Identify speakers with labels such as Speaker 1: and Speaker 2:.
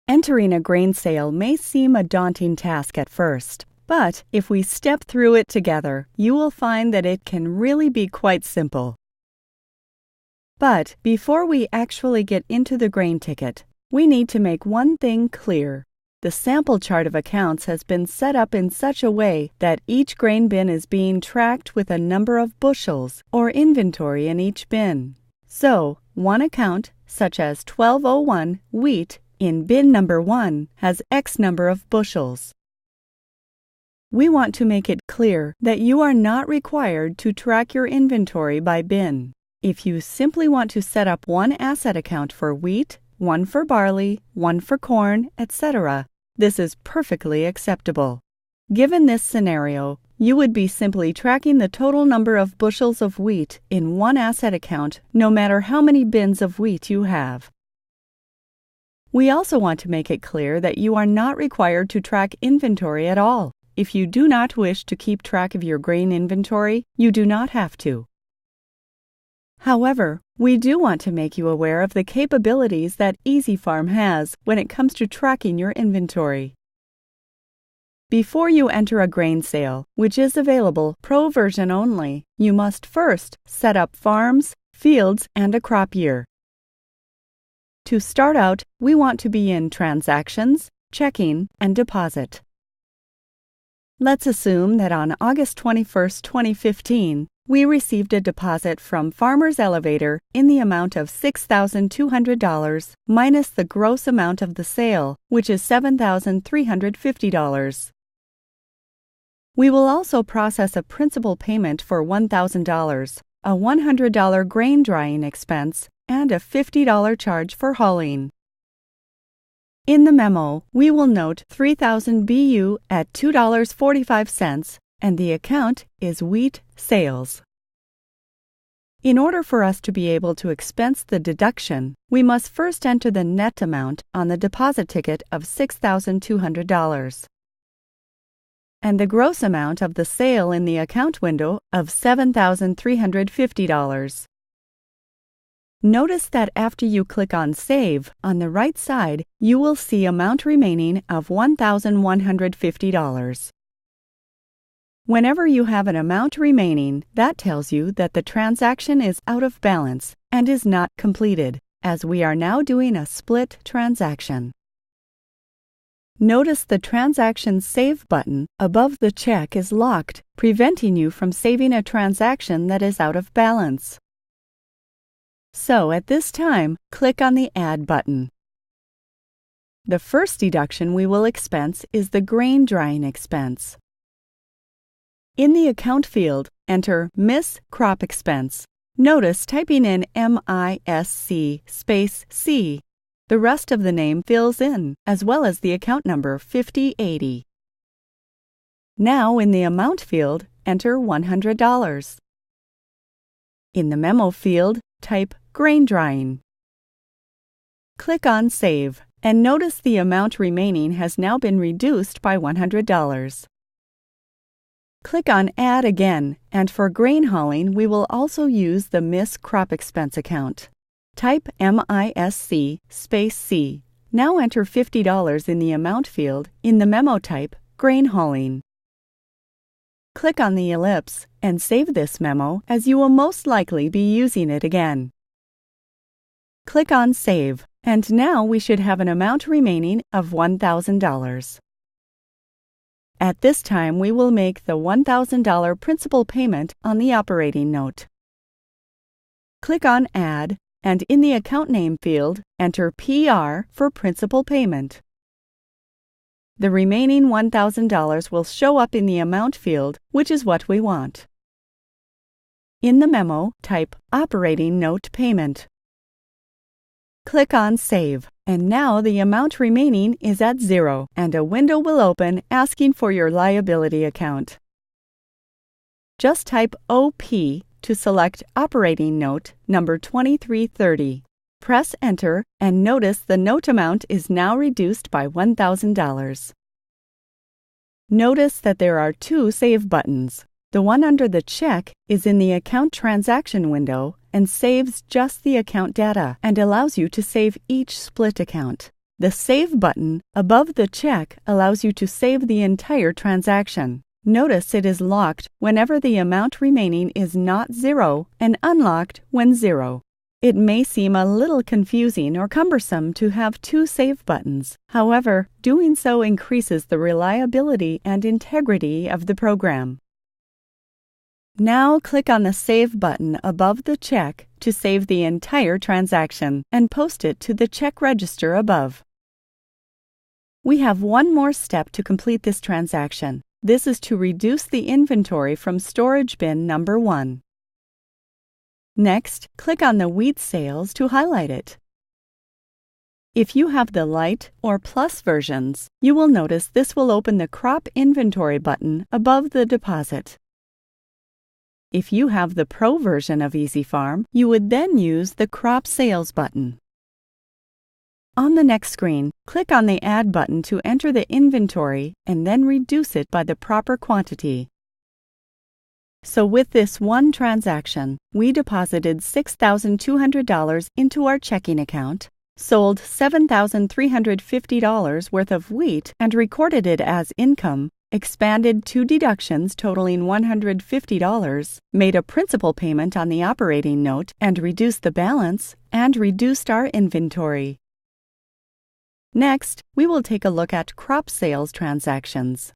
Speaker 1: Entering a grain sale may seem a daunting task at first, but if we step through it together, you will find that it can really be quite simple. But before we actually get into the grain ticket, we need to make one thing clear. The sample chart of accounts has been set up in such a way that each grain bin is being tracked with a number of bushels or inventory in each bin. So, one account, such as 1201 wheat, in bin number 1 has X number of bushels. We want to make it clear that you are not required to track your inventory by bin. If you simply want to set up one asset account for wheat, one for barley, one for corn, etc., this is perfectly acceptable. Given this scenario, you would be simply tracking the total number of bushels of wheat in one asset account no matter how many bins of wheat you have. We also want to make it clear that you are not required to track inventory at all. If you do not wish to keep track of your grain inventory, you do not have to. However, we do want to make you aware of the capabilities that EasyFarm has when it comes to tracking your inventory. Before you enter a grain sale, which is available Pro version only, you must first set up farms, fields, and a crop year. To start out, we want to be in Transactions, Checking, and Deposit. Let's assume that on August 21, 2015, we received a deposit from Farmer's Elevator in the amount of $6,200 minus the gross amount of the sale, which is $7,350. We will also process a principal payment for $1,000, a $100 grain drying expense, and a $50 charge for hauling. In the memo, we will note 3,000 BU at $2.45, and the account is wheat sales. In order for us to be able to expense the deduction, we must first enter the net amount on the deposit ticket of $6,200 and the gross amount of the sale in the account window of $7,350. Notice that after you click on Save, on the right side, you will see amount remaining of $1,150. Whenever you have an amount remaining, that tells you that the transaction is out of balance and is not completed, as we are now doing a split transaction. Notice the Transaction Save button above the check is locked, preventing you from saving a transaction that is out of balance. So at this time, click on the Add button. The first deduction we will expense is the grain drying expense. In the account field, enter Miss Crop Expense. Notice typing in MISC space C. The rest of the name fills in, as well as the account number 5080. Now in the amount field, enter $100. In the memo field, type grain drying. Click on Save, and notice the amount remaining has now been reduced by $100. Click on Add again, and for grain hauling, we will also use the Miss Crop Expense account. Type MISC space C. Now enter $50 in the amount field in the memo type Grain Hauling. Click on the ellipse and save this memo, as you will most likely be using it again. Click on Save, and now we should have an amount remaining of $1,000. At this time, we will make the $1,000 principal payment on the operating note. Click on Add, and in the account name field, enter PR for principal payment. The remaining $1,000 will show up in the amount field, which is what we want. In the memo, type Operating Note Payment. Click on Save, and now the amount remaining is at 0, and a window will open asking for your liability account. Just type OP to select Operating Note number 2330. Press Enter, and notice the note amount is now reduced by $1,000. Notice that there are two Save buttons. The one under the check is in the Account Transaction window and saves just the account data and allows you to save each split account. The Save button above the check allows you to save the entire transaction. Notice it is locked whenever the amount remaining is not zero and unlocked when zero. It may seem a little confusing or cumbersome to have two save buttons. However, doing so increases the reliability and integrity of the program. Now click on the Save button above the check to save the entire transaction and post it to the check register above. We have one more step to complete this transaction. This is to reduce the inventory from storage bin number 1. Next, click on the wheat sales to highlight it. If you have the light or plus versions, you will notice this will open the crop inventory button above the deposit. If you have the Pro version of Easy Farm, you would then use the Crop Sales button. On the next screen, click on the Add button to enter the inventory and then reduce it by the proper quantity. So with this one transaction, we deposited $6,200 into our checking account, sold $7,350 worth of wheat and recorded it as income, expanded two deductions totaling $150, made a principal payment on the operating note and reduced the balance, and reduced our inventory. Next, we will take a look at crop sales transactions.